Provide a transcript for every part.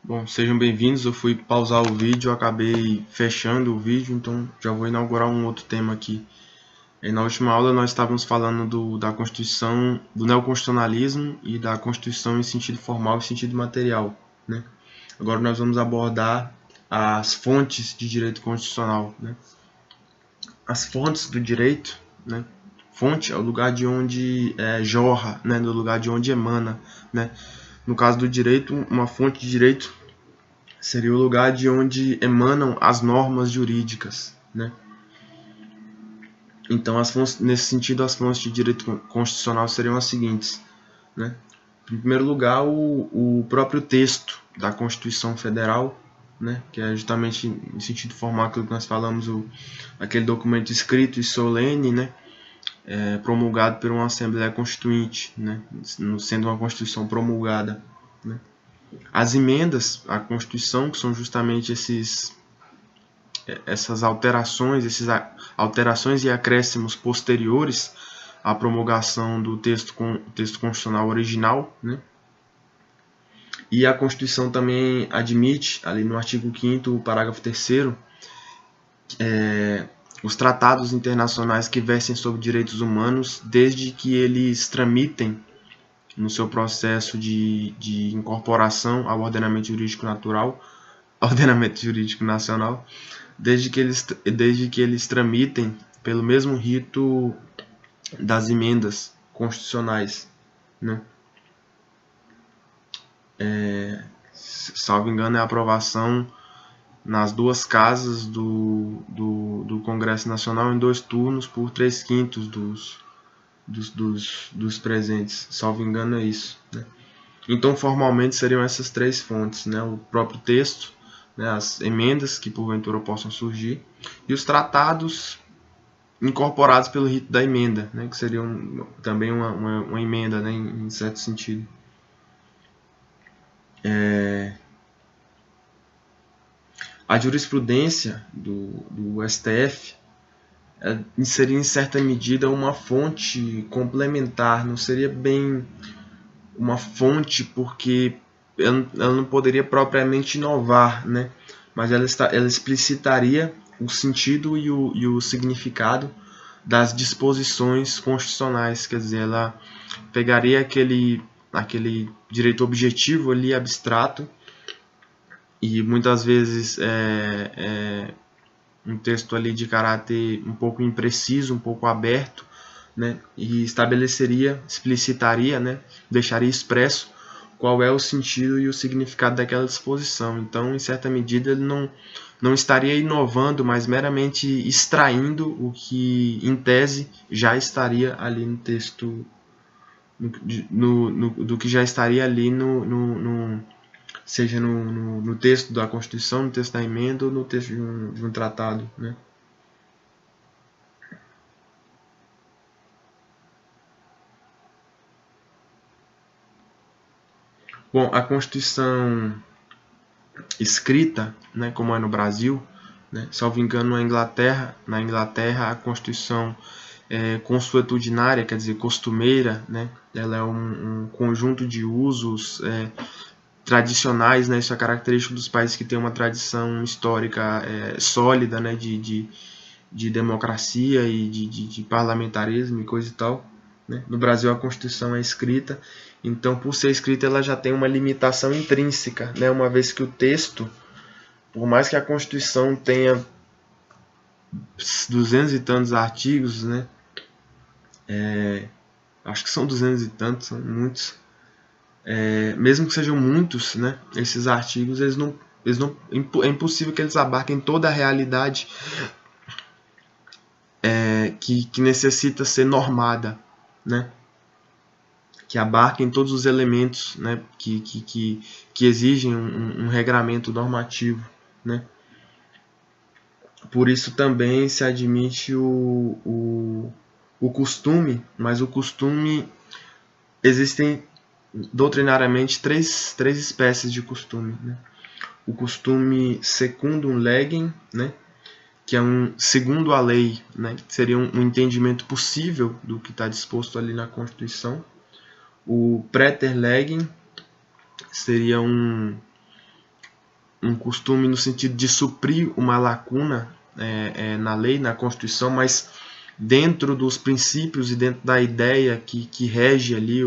Bom, sejam bem-vindos. Eu fui pausar o vídeo, acabei fechando o vídeo, então já vou inaugurar um outro tema aqui. Na última aula nós estávamos falando da Constituição, do neoconstitucionalismo e da Constituição em sentido formal e sentido material, né? Agora nós vamos abordar as fontes de direito constitucional, né? As fontes do direito, né? Fonte é o lugar de onde jorra, né? Do lugar de onde emana, né? No caso do direito, uma fonte de direito seria o lugar de onde emanam as normas jurídicas, né? Então, nesse sentido, as fontes de direito constitucional seriam as seguintes, né? Em primeiro lugar, o próprio texto da Constituição Federal, né? Que é justamente em sentido formal aquilo que nós falamos, aquele documento escrito e solene, né? Promulgado por uma Assembleia Constituinte, né? Sendo uma Constituição promulgada, né? As emendas à Constituição, que são justamente essas alterações e acréscimos posteriores à promulgação do texto constitucional original, né? E a Constituição também admite, ali no artigo 5º, parágrafo 3º, os tratados internacionais que versem sobre direitos humanos, desde que eles tramitem no seu processo de incorporação ao ordenamento jurídico nacional, desde que eles tramitem pelo mesmo rito das emendas constitucionais, né? Salvo engano, é a aprovação nas duas casas do Congresso Nacional em 2 turnos por 3/5 dos presentes. Salvo engano, é isso, né? Então, formalmente, seriam essas 3 fontes, né? O próprio texto, né? As emendas que porventura possam surgir, e os tratados incorporados pelo rito da emenda, né? Que seriam também uma emenda, né? Em certo sentido. A jurisprudência do STF seria, em certa medida, uma fonte complementar, não seria bem uma fonte, porque ela não poderia propriamente inovar, né? Mas ela explicitaria o sentido e o significado das disposições constitucionais, quer dizer, ela pegaria aquele direito objetivo ali, abstrato, e muitas vezes um texto ali de caráter um pouco impreciso, um pouco aberto, né? E explicitaria, né? Deixaria expresso qual é o sentido e o significado daquela disposição. Então, em certa medida, ele não estaria inovando, mas meramente extraindo o que, em tese, já estaria ali no texto, do que já estaria ali seja no texto da Constituição, no texto da emenda ou no texto de um tratado, né? Bom, a Constituição escrita, né, como é no Brasil, né, salvo engano, na Inglaterra a Constituição consuetudinária, quer dizer, costumeira, né, ela é um conjunto de usos tradicionais, né, isso é característico dos países que têm uma tradição histórica sólida, né, de democracia e de parlamentarismo e coisa e tal, né? No Brasil a Constituição é escrita, então por ser escrita ela já tem uma limitação intrínseca, né? Uma vez que o texto, por mais que a Constituição tenha 200 e tantos artigos, né? Acho que são 200 e tantos, são muitos. Mesmo que sejam muitos, né? Esses artigos, é impossível que eles abarquem toda a realidade que necessita ser normada, né? Que abarquem todos os elementos, né? que exigem um regramento normativo, né? Por isso também se admite o costume, mas o costume, existem doutrinariamente três espécies de costume, né? O costume secundum legem, né? Que é segundo a lei, né? Que seria um entendimento possível do que está disposto ali na Constituição. O praeter legem seria um costume no sentido de suprir uma lacuna na lei, na Constituição, mas dentro dos princípios e dentro da ideia que rege ali,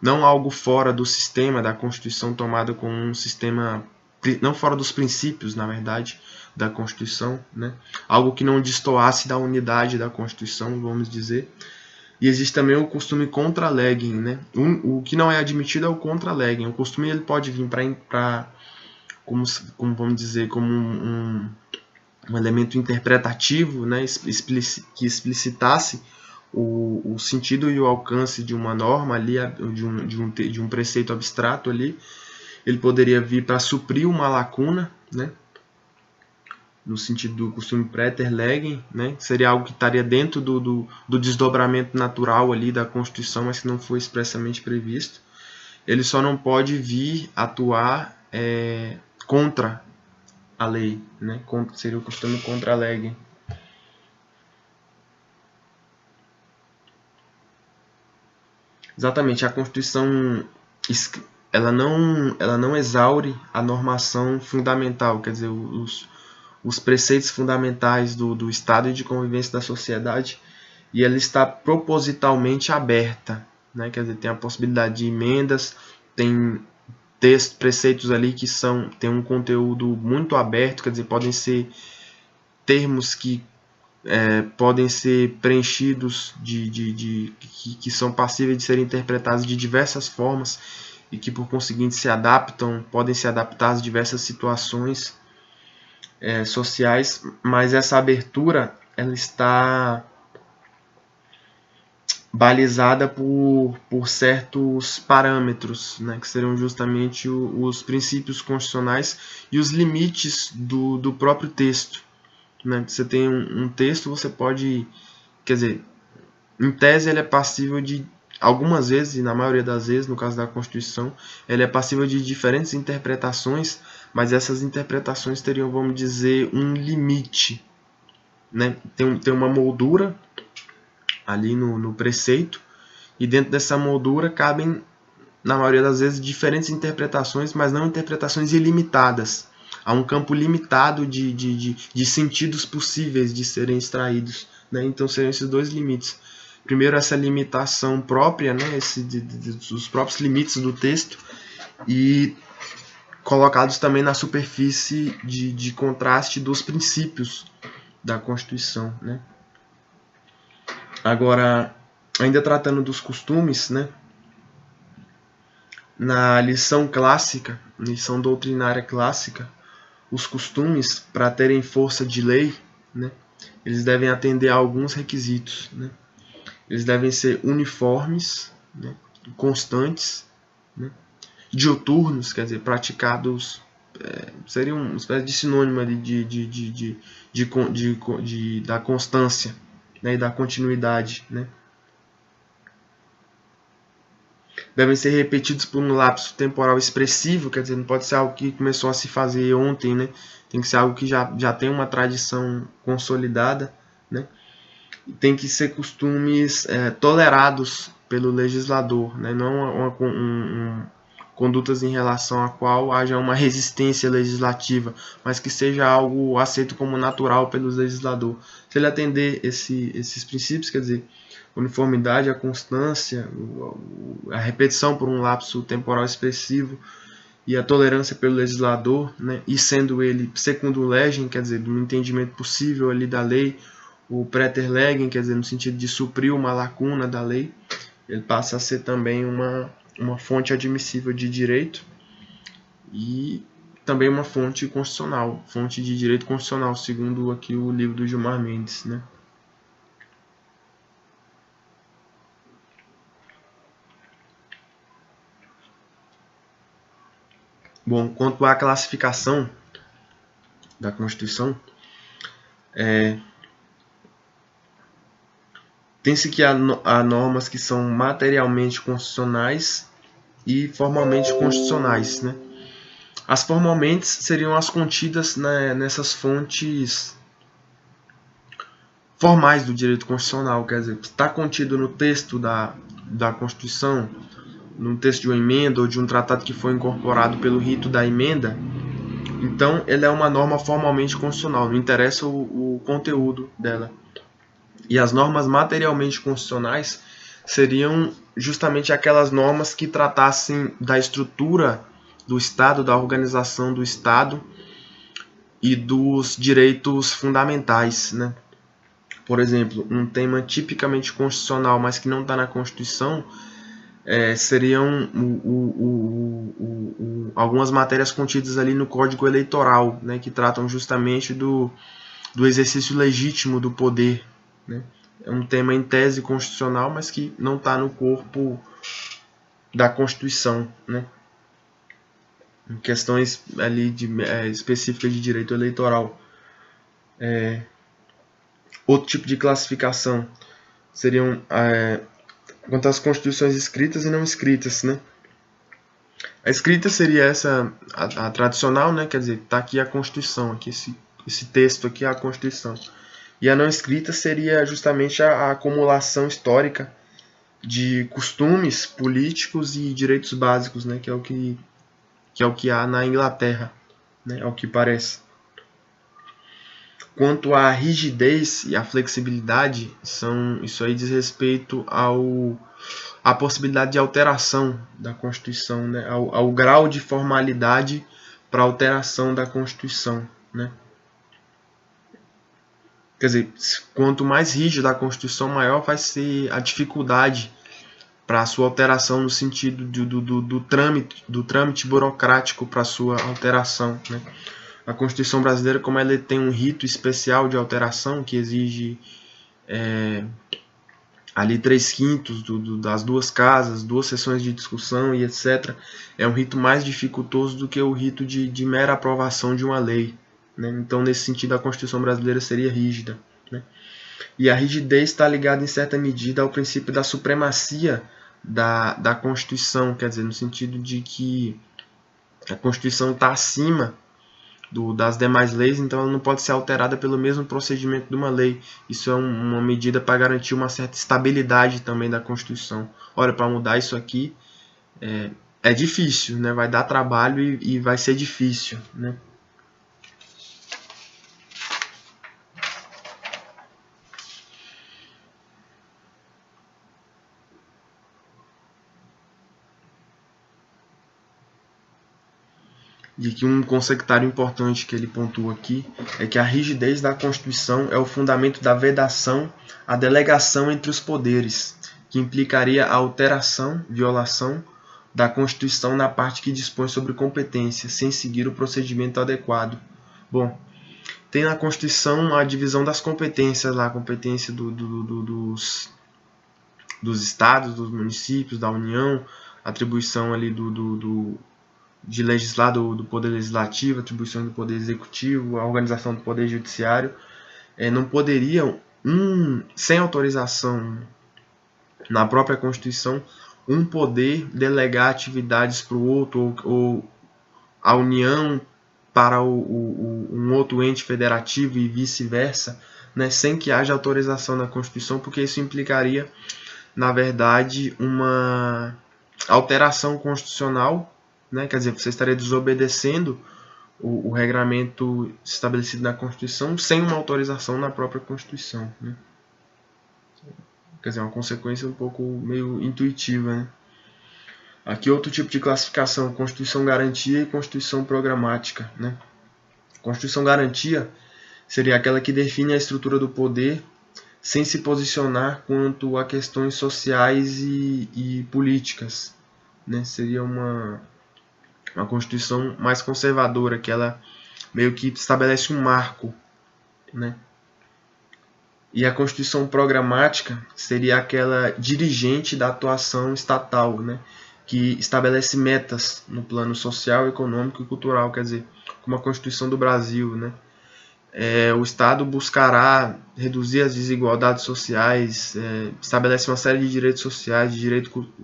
não algo fora do sistema da Constituição tomado como um sistema, não fora dos princípios, na verdade, da Constituição, né? Algo que não destoasse da unidade da Constituição, vamos dizer. E existe também o costume contra-legging, né? O que não é admitido é o contra-legging. O costume ele pode vir como vamos dizer, como um elemento interpretativo, né? Que explicitasse o sentido e o alcance de uma norma ali, de um preceito abstrato ali. Ele poderia vir para suprir uma lacuna, né? No sentido do costume preter-legging, né? Seria algo que estaria dentro do desdobramento natural ali da Constituição, mas que não foi expressamente previsto. Ele só não pode vir atuar contra a lei, né? Seria o costume contra-legging. Exatamente, a Constituição ela não exaure a normação fundamental, quer dizer, os preceitos fundamentais do Estado e de convivência da sociedade, e ela está propositalmente aberta, né? Quer dizer, tem a possibilidade de emendas, tem preceitos ali que têm um conteúdo muito aberto, quer dizer, podem ser termos que podem ser preenchidos, que são passíveis de serem interpretados de diversas formas e que, por conseguinte, podem se adaptar às diversas situações sociais, mas essa abertura ela está balizada por certos parâmetros, né, que serão justamente os princípios constitucionais e os limites do próprio texto. Né? Você tem um texto, você pode, quer dizer, em tese ele é passível de, algumas vezes, e na maioria das vezes, no caso da Constituição, ele é passível de diferentes interpretações, mas essas interpretações teriam, vamos dizer, um limite, né? Tem uma moldura ali no preceito, e dentro dessa moldura cabem, na maioria das vezes, diferentes interpretações, mas não interpretações ilimitadas. Há um campo limitado de sentidos possíveis de serem extraídos, né? Então seriam esses dois limites. Primeiro, essa limitação própria, né? Os próprios limites do texto, e colocados também na superfície de contraste dos princípios da Constituição, né? Agora, ainda tratando dos costumes, né? Na lição clássica, lição doutrinária clássica, os costumes, para terem força de lei, né, eles devem atender a alguns requisitos, né? Eles devem ser uniformes, né, constantes, né, diuturnos, quer dizer, praticados, seria uma espécie de sinônimo ali da constância, né, e da continuidade, né? Devem ser repetidos por um lapso temporal expressivo, quer dizer, não pode ser algo que começou a se fazer ontem, né? Tem que ser algo que já tem uma tradição consolidada, né? E tem que ser costumes tolerados pelo legislador, né? Não condutas em relação a qual haja uma resistência legislativa, mas que seja algo aceito como natural pelo legislador. Se ele atender esses princípios, quer dizer, uniformidade, a constância, a repetição por um lapso temporal expressivo e a tolerância pelo legislador, né, e sendo ele secundum legem, quer dizer, do entendimento possível ali da lei, o praeter legem, quer dizer, no sentido de suprir uma lacuna da lei, ele passa a ser também uma fonte admissível de direito e também uma fonte constitucional, fonte de direito constitucional, segundo aqui o livro do Gilmar Mendes, né? Bom, quanto à classificação da Constituição, tem-se que há normas que são materialmente constitucionais e formalmente constitucionais, né? As formalmente seriam as contidas, né, nessas fontes formais do direito constitucional, quer dizer, está contido no texto da Constituição, no texto de uma emenda ou de um tratado que foi incorporado pelo rito da emenda, Então, ela é uma norma formalmente constitucional, não interessa o conteúdo dela. E as normas materialmente constitucionais seriam justamente aquelas normas que tratassem da estrutura do Estado, da organização do Estado e dos direitos fundamentais, né? Por exemplo, um tema tipicamente constitucional, mas que não está na Constituição, seriam algumas matérias contidas ali no Código Eleitoral, né, que tratam justamente do exercício legítimo do poder, né? É um tema em tese constitucional, mas que não está no corpo da Constituição, né? Em questões ali específicas de direito eleitoral. Outro tipo de classificação seriam quanto às constituições escritas e não escritas, né? A escrita seria essa, a tradicional, né? Quer dizer, está aqui a Constituição, aqui esse texto aqui é a Constituição. E a não escrita seria justamente a acumulação histórica de costumes políticos e direitos básicos, né? Que é o que há na Inglaterra, né? Ao que parece. Quanto à rigidez e à flexibilidade, isso aí diz respeito à possibilidade de alteração da Constituição, né? ao grau de formalidade para alteração da Constituição, né? Quer dizer, quanto mais rígida a Constituição, maior vai ser a dificuldade para a sua alteração no sentido do trâmite burocrático para a sua alteração, né? A Constituição brasileira, como ela tem um rito especial de alteração que exige ali 3/5 das duas casas, 2 sessões de discussão e etc., é um rito mais dificultoso do que o rito de mera aprovação de uma lei, né? Então, nesse sentido, a Constituição brasileira seria rígida, né? E a rigidez está ligada, em certa medida, ao princípio da supremacia da Constituição, quer dizer, no sentido de que a Constituição está acima das demais leis, então ela não pode ser alterada pelo mesmo procedimento de uma lei. Isso é uma medida para garantir uma certa estabilidade também da Constituição. Olha, para mudar isso aqui é difícil, né? Vai dar trabalho e vai ser difícil, né? De que um consectário importante que ele pontua aqui é que a rigidez da Constituição é o fundamento da vedação à delegação entre os poderes, que implicaria a alteração, violação da Constituição na parte que dispõe sobre competência, sem seguir o procedimento adequado. Bom, tem na Constituição a divisão das competências, lá, a competência dos estados, dos municípios, da União, atribuição ali de legislar do Poder Legislativo, atribuição do Poder Executivo, a organização do Poder Judiciário, não poderiam, sem autorização na própria Constituição, um poder delegar atividades para o outro, ou a União para um outro ente federativo e vice-versa, né, sem que haja autorização na Constituição, porque isso implicaria, na verdade, uma alteração constitucional, né? Quer dizer, você estaria desobedecendo o regramento estabelecido na Constituição sem uma autorização na própria Constituição, né? Quer dizer, uma consequência um pouco meio intuitiva, né? Aqui outro tipo de classificação, Constituição Garantia e Constituição Programática, né? Constituição Garantia seria aquela que define a estrutura do poder sem se posicionar quanto a questões sociais e políticas, né? Seria uma Constituição mais conservadora, que ela meio que estabelece um marco, né? E a Constituição Programática seria aquela dirigente da atuação estatal, né? Que estabelece metas no plano social, econômico e cultural, quer dizer, como a Constituição do Brasil, né? O Estado buscará reduzir as desigualdades sociais, estabelece uma série de direitos sociais, de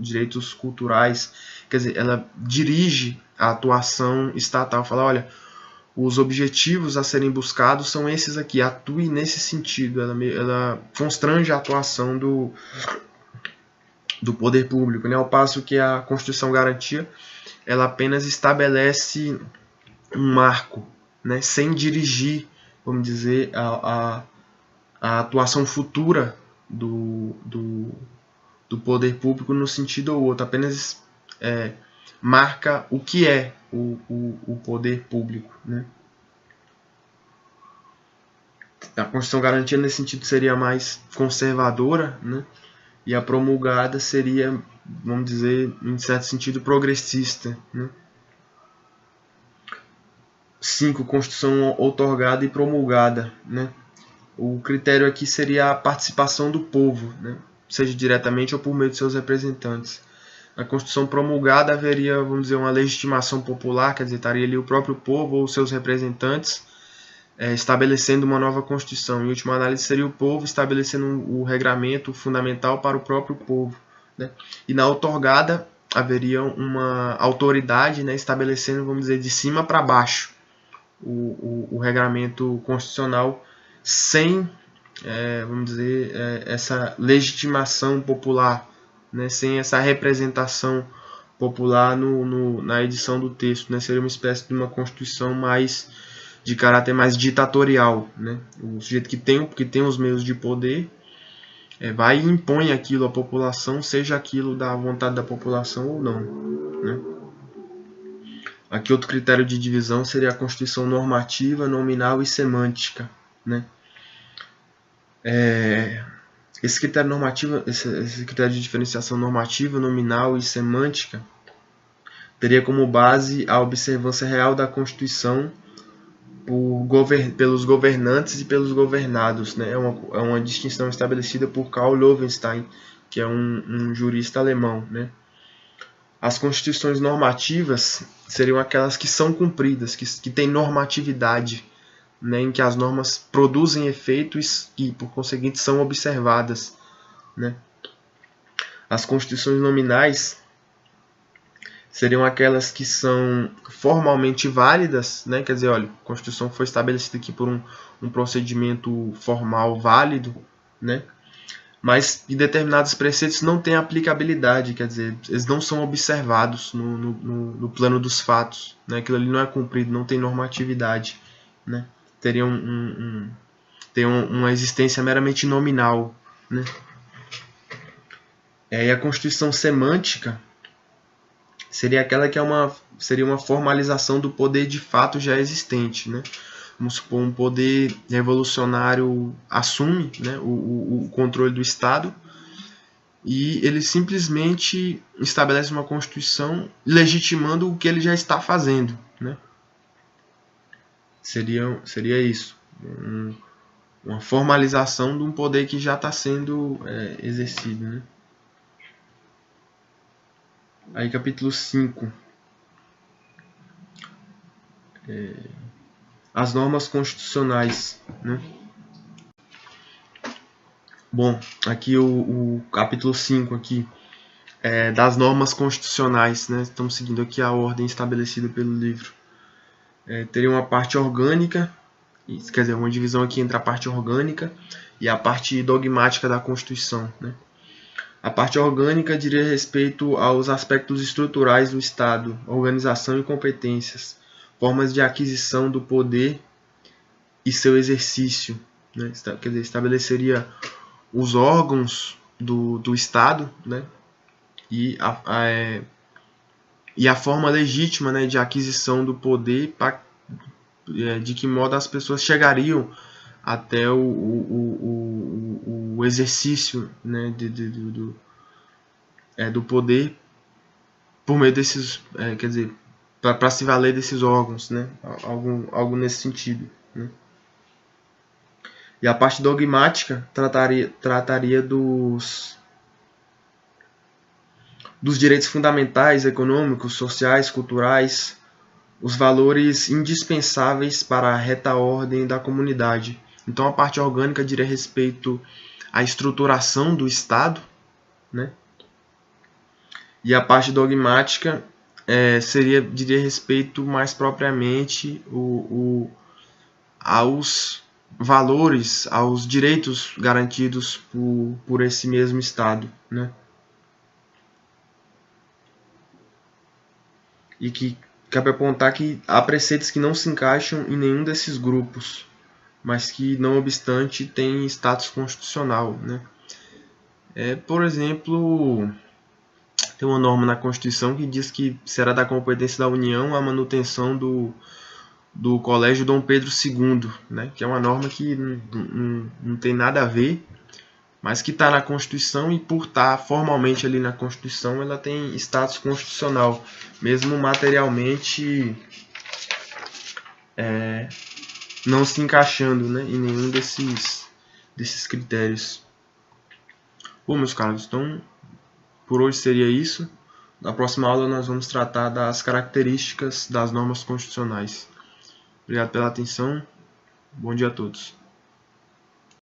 direitos culturais, quer dizer, ela dirige a atuação estatal, fala, olha, os objetivos a serem buscados são esses aqui, atue nesse sentido, ela constrange a atuação do poder público, né? Ao passo que a Constituição Garantia, ela apenas estabelece um marco, né, sem dirigir, vamos dizer, a atuação futura do poder público no sentido ou outro, apenas marca o que é o poder público, né? A Constituição Garantia nesse sentido seria mais conservadora, né? E a promulgada seria, vamos dizer, em certo sentido, progressista, né? 5. Constituição outorgada e promulgada, né? O critério aqui seria a participação do povo, né? Seja diretamente ou por meio de seus representantes. Na Constituição promulgada haveria, vamos dizer, uma legitimação popular, quer dizer, estaria ali o próprio povo ou seus representantes estabelecendo uma nova Constituição. Em última análise, seria o povo estabelecendo o regramento fundamental para o próprio povo, né? E na outorgada haveria uma autoridade, né, estabelecendo, vamos dizer, de cima para baixo o regramento constitucional sem, vamos dizer, essa legitimação popular, né, sem essa representação popular na edição do texto, né? Seria uma espécie de uma Constituição mais de caráter mais ditatorial, né? O sujeito que tem os meios de poder vai e impõe aquilo à população, seja aquilo da vontade da população ou não, né? Aqui outro critério de divisão seria a Constituição normativa, nominal e semântica, né? Esse critério normativo, esse critério de diferenciação normativa, nominal e semântica teria como base a observância real da Constituição pelos governantes e pelos governados, né? É uma distinção estabelecida por Karl Loewenstein, que é um jurista alemão, né? As constituições normativas seriam aquelas que são cumpridas, que têm normatividade, né? Em que as normas produzem efeitos e, por conseguinte, são observadas, né? As constituições nominais seriam aquelas que são formalmente válidas, né? Quer dizer, olha, a Constituição foi estabelecida aqui por um procedimento formal válido, né? Mas em determinados preceitos não têm aplicabilidade, quer dizer, eles não são observados no plano dos fatos, né? Aquilo ali não é cumprido, não tem normatividade, né? Teria uma existência meramente nominal, né? E a Constituição semântica seria aquela que seria uma formalização do poder de fato já existente, né? Vamos supor, um poder revolucionário assume, né, o controle do Estado e ele simplesmente estabelece uma Constituição legitimando o que ele já está fazendo, né? Seria isso, uma formalização de um poder que já está sendo exercido, né? Aí capítulo 5. As normas constitucionais, né? Bom, aqui o capítulo 5 aqui das normas constitucionais, né? Estamos seguindo aqui a ordem estabelecida pelo livro. Teria uma parte orgânica, quer dizer, uma divisão aqui entre a parte orgânica e a parte dogmática da Constituição, né? A parte orgânica diria respeito aos aspectos estruturais do Estado, organização e competências, formas de aquisição do poder e seu exercício, né? Quer dizer, estabeleceria os órgãos do Estado, né? E a forma legítima, né, de aquisição do poder, de que modo as pessoas chegariam até o exercício, né, do poder por meio desses, quer dizer, para se valer desses órgãos, né, algo nesse sentido, né. E a parte dogmática trataria dos direitos fundamentais, econômicos, sociais, culturais, os valores indispensáveis para a reta ordem da comunidade. Então a parte orgânica diria respeito à estruturação do Estado, né? E a parte dogmática diria respeito mais propriamente aos valores, aos direitos garantidos por esse mesmo Estado, né? E que cabe apontar que há preceitos que não se encaixam em nenhum desses grupos, mas que, não obstante, têm status constitucional, né? Por exemplo, tem uma norma na Constituição que diz que será da competência da União a manutenção do Colégio Dom Pedro II, né? Que é uma norma que não tem nada a ver, mas que está na Constituição, e por estar formalmente ali na Constituição, ela tem status constitucional, mesmo materialmente não se encaixando, né, em nenhum desses critérios. Bom, meus caros, então por hoje seria isso. Na próxima aula nós vamos tratar das características das normas constitucionais. Obrigado pela atenção. Bom dia a todos.